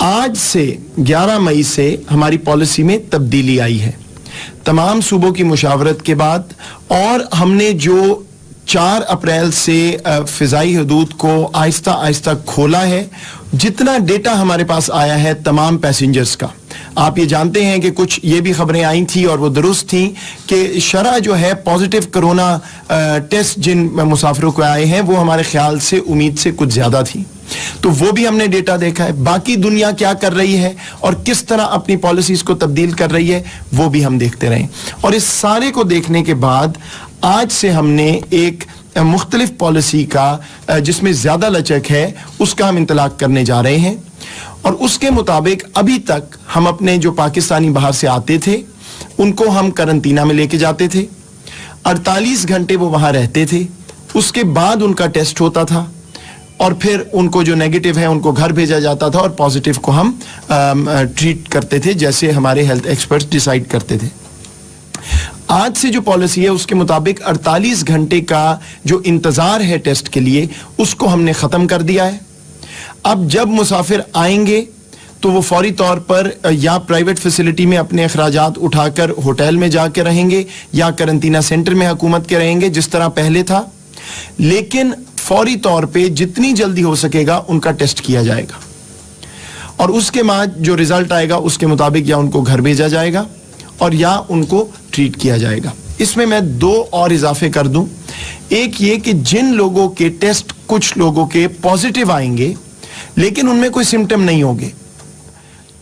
आज से 11 मई से हमारी पॉलिसी में तब्दीली आई है तमाम सूबों की मुशावरत के बाद, और हमने जो 4 अप्रैल से फिजाई हदूद को आहिस्ता आहिस्ता खोला है। जितना डेटा हमारे पास आया है तमाम पैसेंजर्स का, आप ये जानते हैं कि कुछ ये भी खबरें आई थी और वो दुरुस्त थी कि शरह जो है पॉजिटिव कोरोना टेस्ट जिन मुसाफिरों को आए हैं वो हमारे ख्याल से उम्मीद से कुछ ज्यादा थी, तो वो भी हमने डेटा देखा है। बाकी दुनिया क्या कर रही है और किस तरह अपनी पॉलिसीज को तब्दील कर रही है वो भी हम देखते रहे, और इस सारे को देखने के बाद आज से हमने एक मुख्तलिफ पॉलिसी का जिसमें ज्यादा लचक है उसका हम इंतलाक करने जा रहे हैं। और उसके मुताबिक अभी तक हम अपने जो पाकिस्तानी बाहर से आते थे उनको हम करंटीना में लेके जाते थे, 48 घंटे वो वहां रहते थे, उसके बाद उनका टेस्ट होता था और फिर उनको जो नेगेटिव है उनको घर भेजा जाता था और पॉजिटिव को हम ट्रीट करते थे जैसे हमारे हेल्थ एक्सपर्ट्स डिसाइड करते थे। आज से जो पॉलिसी है उसके मुताबिक 48 घंटे का जो इंतजार है टेस्ट के लिए उसको हमने खत्म कर दिया है। अब जब मुसाफिर आएंगे तो वो फौरी तौर पर या प्राइवेट फैसिलिटी में अपने अखराजात उठाकर होटल में जाके रहेंगे या करंटीना सेंटर में हुकूमत के रहेंगे जिस तरह पहले था, लेकिन फौरी तौर पे जितनी जल्दी हो सकेगा उनका टेस्ट किया जाएगा और उसके बाद जो रिजल्ट आएगा उसके मुताबिक या उनको घर भेजा जाएगा और या उनको ट्रीट किया जाएगा। इसमें मैं 2 और इजाफे कर दूं। एक ये कि जिन लोगों के टेस्ट कुछ लोगों के पॉजिटिव आएंगे लेकिन उनमें कोई सिम्टम नहीं होंगे,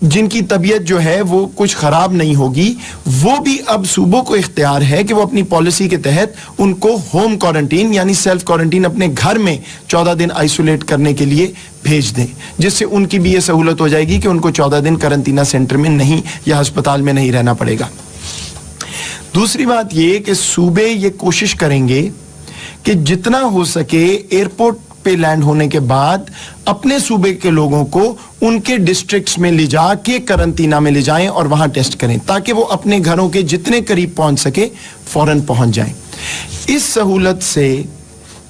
जिनकी तबीयत जो है वो कुछ खराब नहीं होगी, वो भी अब सूबों को इख्तियार है कि वो अपनी पॉलिसी के तहत उनको होम क्वारंटीन यानी सेल्फ क्वारंटीन अपने घर में 14 दिन आइसोलेट करने के लिए भेज दें, जिससे उनकी भी ये सहूलत हो जाएगी कि उनको 14 दिन करंटीना सेंटर में नहीं या अस्पताल में नहीं रहना पड़ेगा। दूसरी बात ये कि सूबे ये कोशिश करेंगे कि जितना हो सके एयरपोर्ट पे लैंड होने के बाद अपने सूबे के लोगों को उनके डिस्ट्रिक्ट्स में ले जाके करंटीना में ले जाएं और वहां टेस्ट करें ताकि वो अपने घरों के जितने करीब पहुंच सके फौरन पहुंच जाएं। इस सहूलत से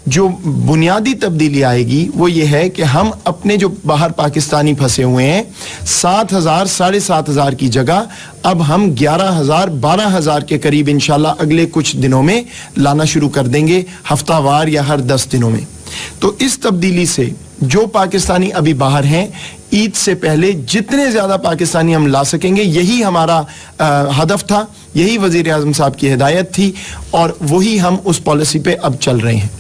जो बुनियादी तब्दीली आएगी वो ये है कि हम अपने जो बाहर पाकिस्तानी फंसे हुए हैं 7,000 साढ़े 7,000 की जगह अब हम 11,000 12,000 के करीब इंशाल्लाह अगले कुछ दिनों में लाना शुरू कर देंगे, हफ्तावार या हर 10 दिनों में। तो इस तब्दीली से जो पाकिस्तानी अभी बाहर हैं ईद से पहले जितने ज्यादा पाकिस्तानी हम ला सकेंगे, यही हमारा हदफ था, यही वजीर आजम साहब की हिदायत थी और वही हम उस पॉलिसी पे अब चल रहे हैं।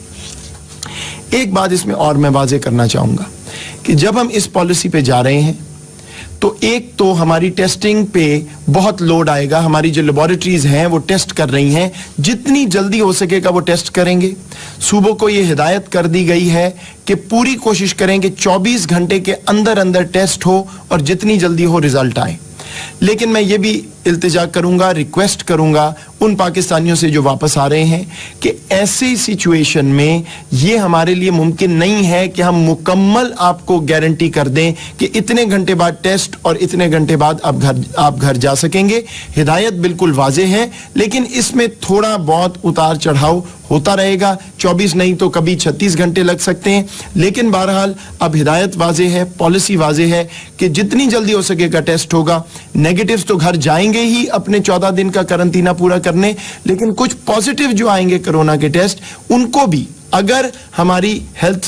एक बात इसमें और मैं वाज़ेह करना चाहूंगा कि जब हम इस पॉलिसी पे जा रहे हैं तो एक तो हमारी टेस्टिंग पे बहुत लोड आएगा, हमारी जो लेबोरेटरीज हैं वो टेस्ट कर रही हैं, जितनी जल्दी हो सकेगा वो टेस्ट करेंगे। सूबों को ये हिदायत कर दी गई है कि पूरी कोशिश करें कि 24 घंटे के अंदर अंदर टेस्ट हो और जितनी जल्दी हो रिजल्ट आए। लेकिन मैं ये भी इल्तिजा करूंगा, रिक्वेस्ट करूंगा उन पाकिस्तानियों से जो वापस आ रहे हैं कि ऐसी सिचुएशन में ये हमारे लिए मुमकिन नहीं है कि हम मुकम्मल आपको गारंटी कर दें कि इतने घंटे बाद टेस्ट और इतने घंटे बाद आप घर जा सकेंगे। हिदायत बिल्कुल वाज़ेह है लेकिन इसमें थोड़ा बहुत उतार चढ़ाव होता रहेगा, 24 नहीं तो कभी 36 घंटे लग सकते हैं, लेकिन बहरहाल अब हिदायत वाज़ेह है, पॉलिसी वाज़ेह है कि जितनी जल्दी हो सकेगा टेस्ट होगा। नेगेटिव्स तो घर जाएंगे ही अपने 14 दिन का करंटीना पूरा करने, लेकिन कुछ पॉजिटिव जो आएंगे कोरोना के टेस्ट उनको भी अगर हमारी हेल्थ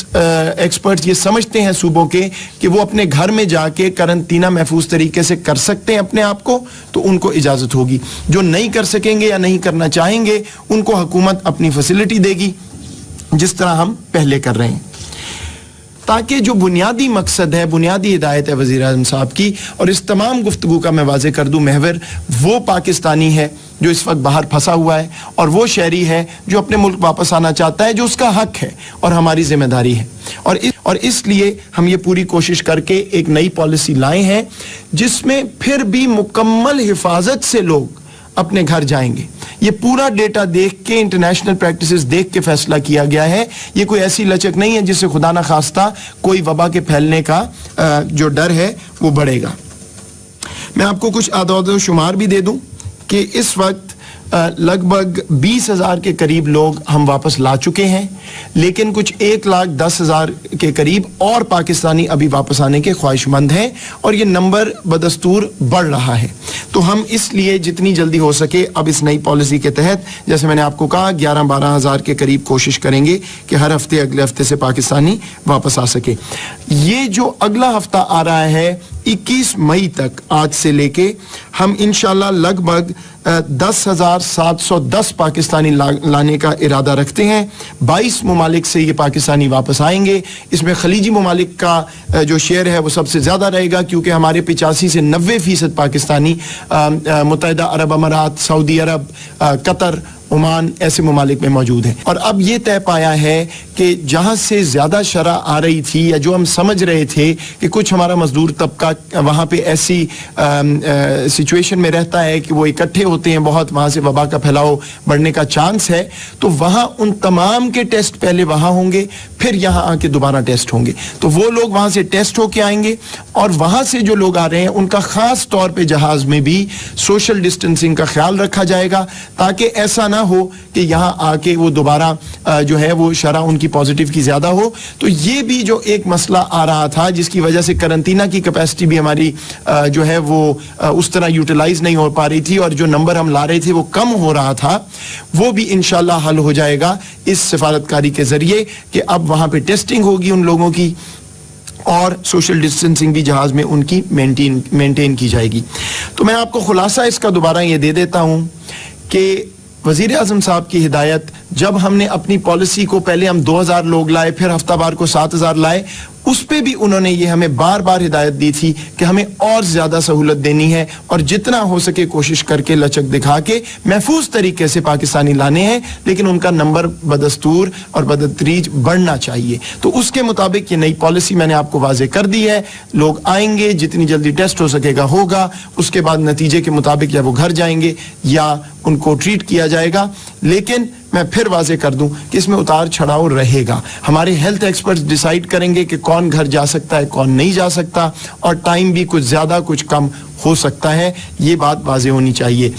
एक्सपर्ट्स ये समझते हैं सूबों के कि वो अपने घर में जाके करंटीना महफूज तरीके से कर सकते हैं अपने आप को, तो उनको इजाजत होगी। जो नहीं कर सकेंगे या नहीं करना चाहेंगे उनको हुकूमत अपनी फैसिलिटी देगी जिस तरह हम पहले कर रहे हैं, ताकि जो बुनियादी मकसद है, बुनियादी हिदायत है वज़ीर आज़म साहब की, और इस तमाम गुफ्तगू का मैं वाज़ेह कर दूं महवर वो पाकिस्तानी है जो इस वक्त बाहर फंसा हुआ है और वो शहरी है जो अपने मुल्क वापस आना चाहता है, जो उसका हक है और हमारी जिम्मेदारी है। और इसलिए हम ये पूरी कोशिश करके एक नई पॉलिसी लाए हैं जिसमें फिर भी मुकम्मल हिफाजत से लोग अपने घर जाएंगे। ये पूरा डेटा देख के, इंटरनेशनल प्रैक्टिसेस देख के फैसला किया गया है। ये कोई ऐसी लचक नहीं है जिससे खुदा ना खास्ता कोई वबा के फैलने का जो डर है वो बढ़ेगा। मैं आपको कुछ आदाद व शुमार भी दे दूं कि इस वक्त लगभग 20,000 के करीब लोग हम वापस ला चुके हैं, लेकिन कुछ 1,10,000 के करीब और पाकिस्तानी अभी वापस आने के ख्वाहिशमंद हैं और ये नंबर बदस्तूर बढ़ रहा है। तो हम इसलिए जितनी जल्दी हो सके अब इस नई पॉलिसी के तहत, जैसे मैंने आपको कहा, 11-12,000 के करीब कोशिश करेंगे कि हर हफ्ते अगले हफ्ते से पाकिस्तानी वापस आ सके। ये जो अगला हफ्ता आ रहा है 21 मई तक, आज से लेके हम इंशाल्लाह लगभग 10,710 पाकिस्तानी लाने का इरादा रखते हैं। 22 मुमालिक से ये पाकिस्तानी वापस आएंगे। इसमें खलीजी मुमालिक का जो शेयर है वो सबसे ज़्यादा रहेगा, क्योंकि हमारे 85 से 90% पाकिस्तानी मुत्तहिदा अरब अमारात, सऊदी अरब, कतर, ओमान ऐसे मुमालिक में मौजूद हैं। और अब ये तय पाया है कि जहाँ से ज़्यादा शरह आ रही थी, या जो हम समझ रहे थे कि कुछ हमारा मजदूर तबका वहाँ पे ऐसी सिचुएशन में रहता है कि वो इकट्ठे होते हैं बहुत, वहाँ से वबा का फैलाव बढ़ने का चांस है, तो वहाँ उन तमाम के टेस्ट पहले वहाँ होंगे, फिर यहाँ आके दोबारा टेस्ट होंगे। तो वो लोग वहाँ से टेस्ट होके आएंगे और वहाँ से जो लोग आ रहे हैं उनका ख़ास तौर पर जहाज़ में भी सोशल डिस्टेंसिंग का ख्याल रखा जाएगा, ताकि ऐसा ना हो कि यहाँ आके वो दोबारा जो है वो शरह उनकी पॉजिटिव की ज्यादा हो। तो ये भी जो एक मसला आ रहा था, जिसकी वजह से करंटीना की कैपेसिटी भी हमारी जो है वो उस तरह यूटिलाइज नहीं हो पा रही थी और जो नंबर हम ला रहे थे वो कम हो रहा था, वो भी इंशाल्लाह हल हो जाएगा इस सिफारतकारी के जरिए कि अब वहां पे टेस्टिंग होगी उन लोगों की और सोशल डिस्टेंसिंग भी जहाज में उनकी मेंटेन की जाएगी। तो मैं आपको खुलासा इसका दोबारा ये दे देता हूं कि वजीर आजम साहब की हिदायत, जब हमने अपनी पॉलिसी को पहले हम 2,000 लोग लाए, फिर हफ्तावार को 7,000 लाए, उस पे भी उन्होंने ये हमें बार बार हिदायत दी थी कि हमें और ज्यादा सहूलत देनी है और जितना हो सके कोशिश करके लचक दिखा के महफूज तरीके से पाकिस्तानी लाने हैं, लेकिन उनका नंबर बदस्तूर और बदतरीज बढ़ना चाहिए। तो उसके मुताबिक ये नई पॉलिसी मैंने आपको वाजे कर दी है। लोग आएंगे, जितनी जल्दी टेस्ट हो सकेगा होगा, उसके बाद नतीजे के मुताबिक या वो घर जाएंगे या उनको ट्रीट किया जाएगा। लेकिन मैं फिर वाजे कर दूं कि इसमें उतार चढ़ाव रहेगा। हमारे हेल्थ एक्सपर्ट्स डिसाइड करेंगे कि कौन घर जा सकता है, कौन नहीं जा सकता, और टाइम भी कुछ ज्यादा कुछ कम हो सकता है। ये बात वाजे होनी चाहिए।